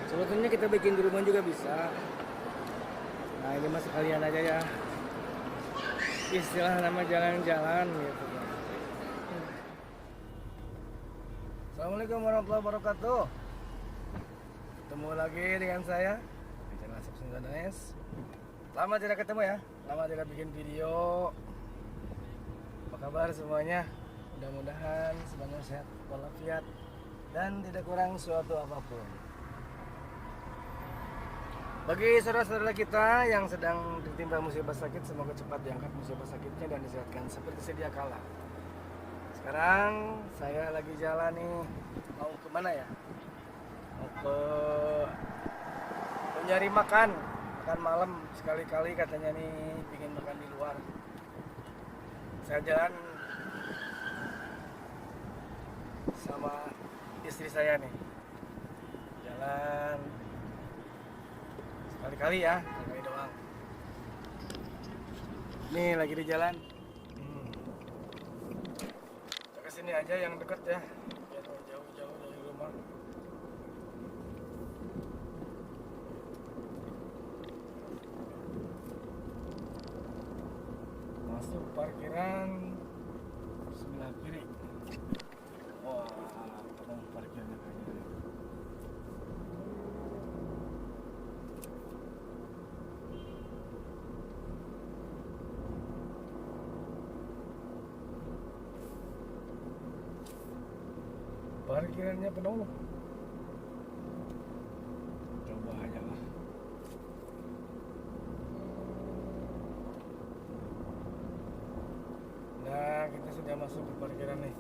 Sebetulnya kita bikin di rumah juga bisa. Nah ini mah sekalian aja ya. Istilah nama jalan-jalan gitu. Assalamualaikum warahmatullahi wabarakatuh. Ketemu lagi dengan saya di channel Subsin Danes. Lama tidak ketemu ya. Lama tidak bikin video. Apa kabar semuanya? Mudah-mudahan semuanya sehat walafiat dan tidak kurang suatu apapun. Bagi saudara-saudara kita yang sedang ditimpa musibah sakit, semoga cepat diangkat musibah sakitnya dan disehatkan seperti sedia kala. Sekarang saya lagi jalan nih, mau kemana ya? Mau ke mencari makan malam sekali-kali katanya nih, pingin makan di luar. Saya jalan sama istri saya nih, jalan sekali-kali ya, sekali doang. Nih lagi di jalan. Kita kesini aja yang deket ya, biar jauh-jauh dari rumah. Masuk parkiran sebelah kiri. Wah, penuh parkirnya kayaknya. Parkirannya penuh. Coba aja lah. Nah, kita sudah masuk ke parkiran nih.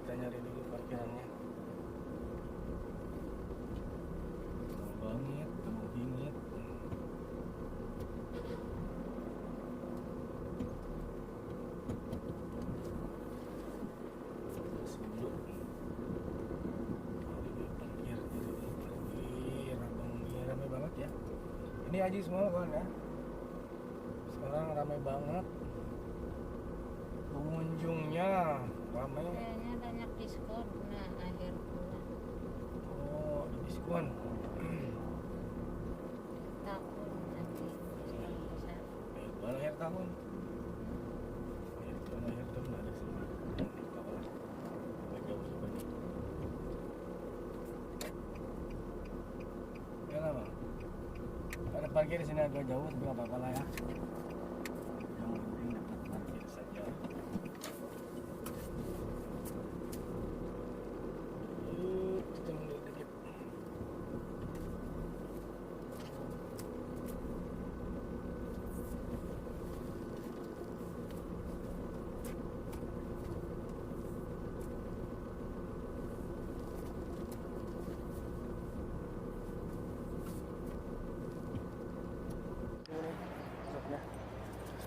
Kita nyari dulu parkirannya. Penuh bingit. Terus dulu. Parkir, abang ini ramai banget ya. Ini Aji semua kan ya. Sekarang ramai banget. Pengunjungnya ramai. Kayaknya banyak diskon. Nah, akhir bulan. Oh, ada diskon. Tahun nanti diskon besar. Baru akhir tahun. Akhir tahun ada semua. Jauh sekali. Ya lama. Ada parkir di sini agak jauh, tapi nggak apa-apa lah ya. Yang penting dapat parkir saja. Kita mundur dikit.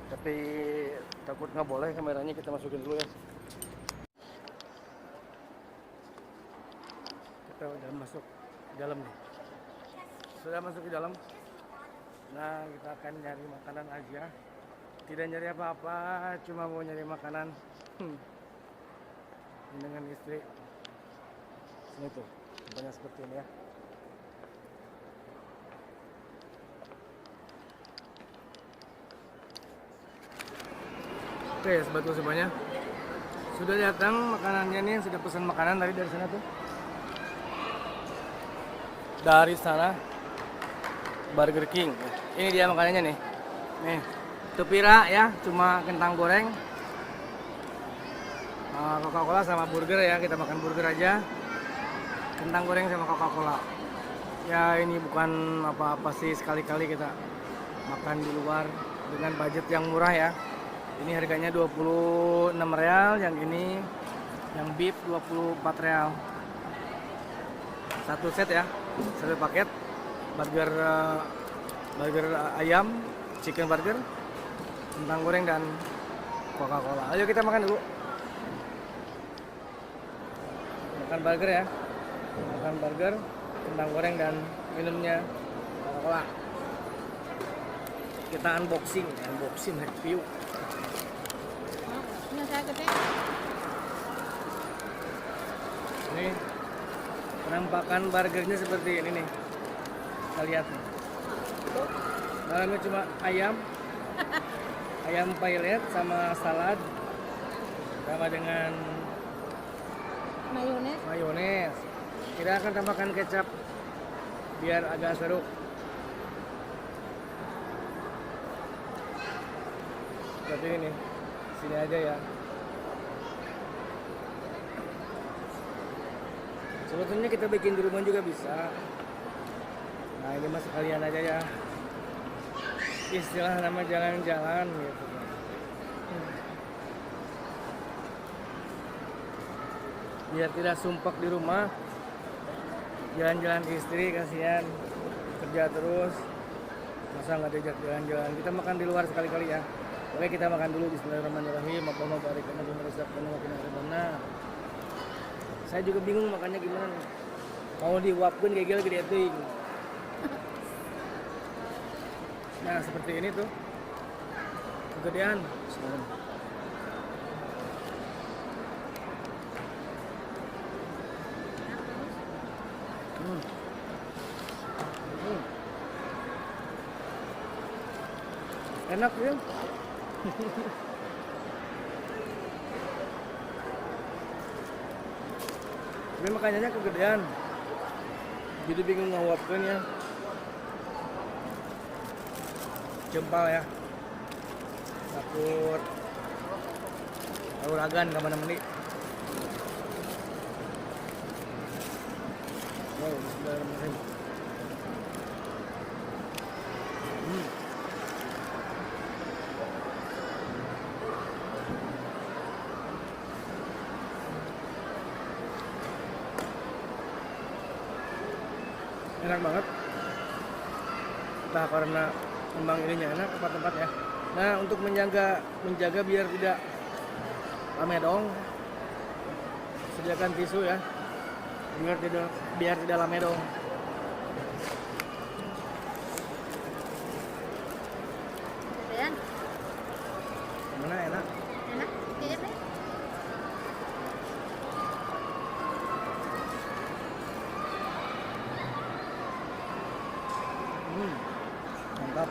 Tapi takut nggak boleh kameranya, kita masukin dulu ya. Kita udah masuk dalam nih. Sudah masuk ke dalam. Nah, kita akan nyari makanan aja. Tidak nyari apa-apa, cuma mau nyari makanan. Dengan istri. Sini tuh, tempatnya seperti ini ya. Oke, sobatku semuanya, sudah datang makanannya nih, sudah pesan makanan tadi dari sana tuh. Dari sana Burger King. Ini dia makanannya nih. Nih, tepira ya, cuma kentang goreng. Coca-Cola sama burger ya, kita makan burger aja. Kentang goreng sama Coca-Cola. Ya ini bukan apa-apa sih, sekali-kali kita makan di luar dengan budget yang murah ya. Ini harganya 26 real, yang ini yang beef 24 real. Satu set ya, satu paket burger ayam, chicken burger, kentang goreng dan Coca-Cola. Ayo kita makan dulu. Makan burger ya. Makan burger, kentang goreng dan minumnya Coca-Cola. Kita unboxing review. Ini saya gede. Ini Penampakan burgernya seperti ini nih. Kita lihat nih. Dalamnya cuma ayam, ayam pailet sama salad, sama dengan Mayones. mayones. Kita akan tambahkan kecap biar agak seru. Seperti ini nih. Sini aja ya. Sebetulnya kita bikin di rumah juga bisa. Nah ini mas sekalian aja ya. Istilah nama jalan-jalan gitu. Biar tidak sumpek di rumah. Jalan-jalan istri kasihan kerja terus. Masa nggak diajak jalan-jalan. Kita makan di luar sekali-kali ya. Oke kita makan dulu. Bismillahirrahmanirrahim. Allahumma barik lana fi ma razaqtana wa qina adzabannar. Saya juga bingung makannya gimana. Mau diuapkan kayak gede ting. Nah seperti ini tuh kegedean. Hmm. Hmm. Enak ya. Tapi makanya kegedean. Jadi bingung ngawapkan ya. Jempal ya. Takut uragan kemana-mana. Wow, bismillahirrahmanirrahim. Enak banget. Entah karena memang ininya enak tempat-tempatnya. Nah untuk menjaga biar tidak rame dong, sediakan tisu ya, biar tidak rame dong. Kegedean. Mana enak? Enak. Iya deh. Mantap.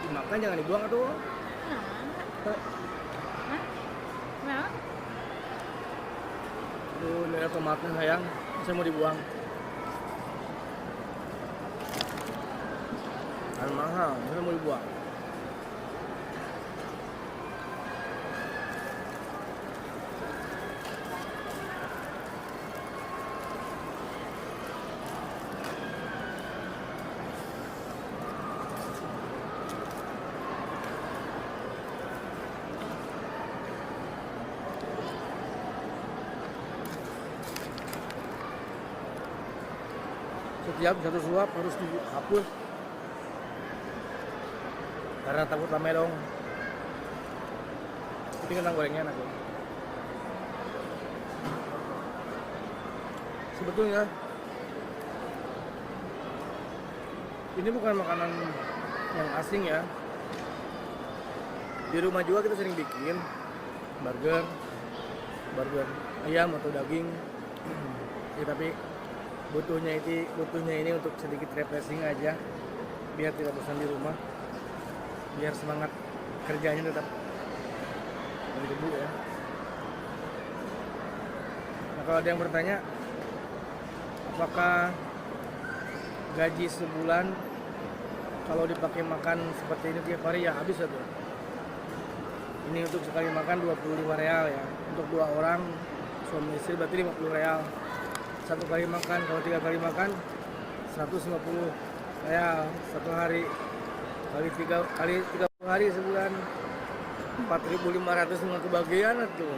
Dimakan jangan dibuang atuh. Hah? Nah. Tuh, ini ada tomatnya sayang. Saya mau dibuang. Kan mahal, saya mau dibuang. Setiap satu suap harus dihapus karena takut rame dong. Ini kentang gorengnya enak ya. Sebetulnya ini bukan makanan yang asing ya. Di rumah juga kita sering bikin burger ayam atau daging. Ya, tapi butuhnya ini untuk sedikit refreshing aja biar tidak bosan di rumah, biar semangat kerjanya tetap berdebu ya. Nah kalau ada yang bertanya apakah gaji sebulan kalau dipakai makan seperti ini tiap hari, ya habis satu. Ini untuk sekali makan 25 real ya, untuk 2 orang suami istri berarti 50 real. Satu kali makan, kalau 3 kali makan 150 real satu hari, kali 30 hari sebulan 4.500 dengan kebagian tuh.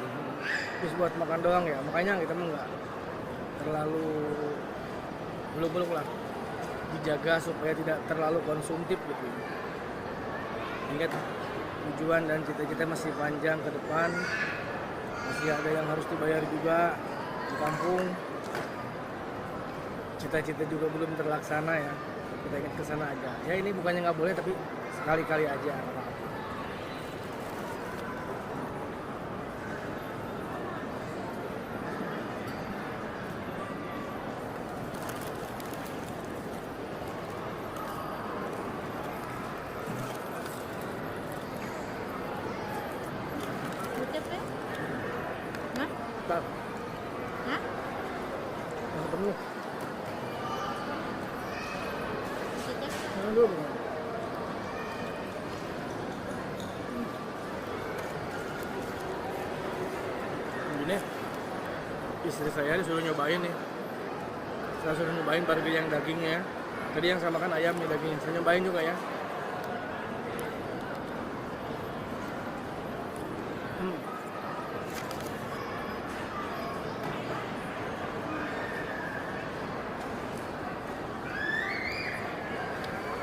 Terus buat makan doang ya, makanya kita mah nggak terlalu belum lah, dijaga supaya tidak terlalu konsumtif gitu. Ingat tujuan dan cita-cita masih panjang ke depan, masih ada yang harus dibayar juga di kampung. Cita-cita juga belum terlaksana ya, kita ingin ke sana aja. Ya ini bukannya nggak boleh, tapi sekali-kali aja nggak apa-apa. Ucap ya? Hah? Ntar, Hah? yang penuh. Ucap? Jangan dulu. Ini istri saya disuruh nyobain nih. Saya suruh nyobain burger yang dagingnya. Tadi yang sama kan ayam nih dagingnya. Saya nyobain juga ya. Hmm.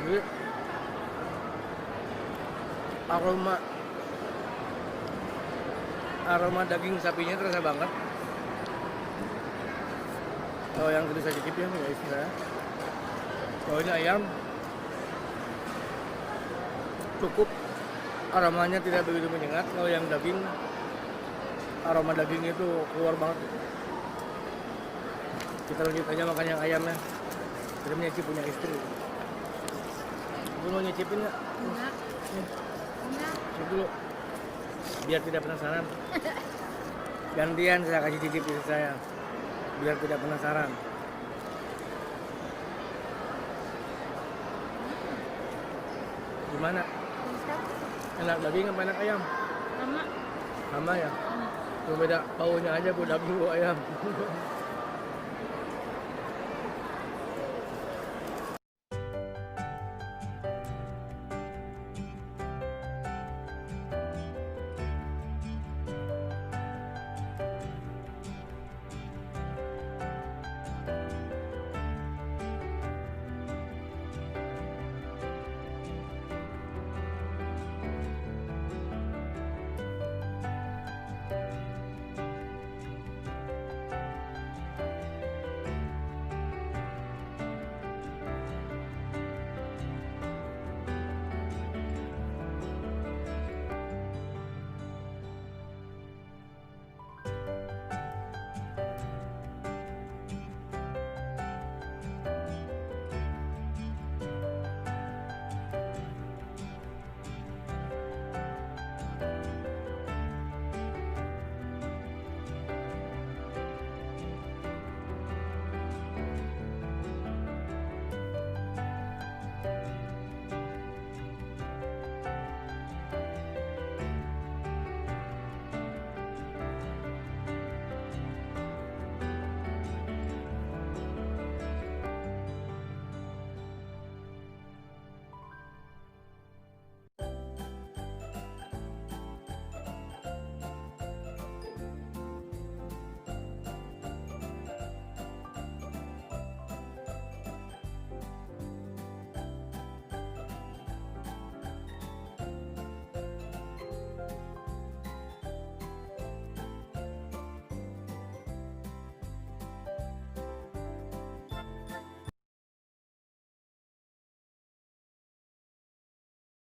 Jadi aroma daging sapinya terasa banget. Kalau yang tadi saya cicip ya, nih guys saya. Kalau ini ayam cukup, aromanya tidak begitu menyengat. Kalau yang daging, aroma daging itu keluar banget. Kita lanjut aja makan yang ayamnya. Kita menyicip punya istri. Ibu mau nyicipin nggak? Enggak. Nih, Enggak. cicip dulu. Biar tidak penasaran. Gantian saya kasih cicip istri saya. Biar tidak penasaran. Gimana? Bisa. Enak daging apa enak ayam? Sama. Sama ya? Cuma beda baunya aja, bu daging bu ayam.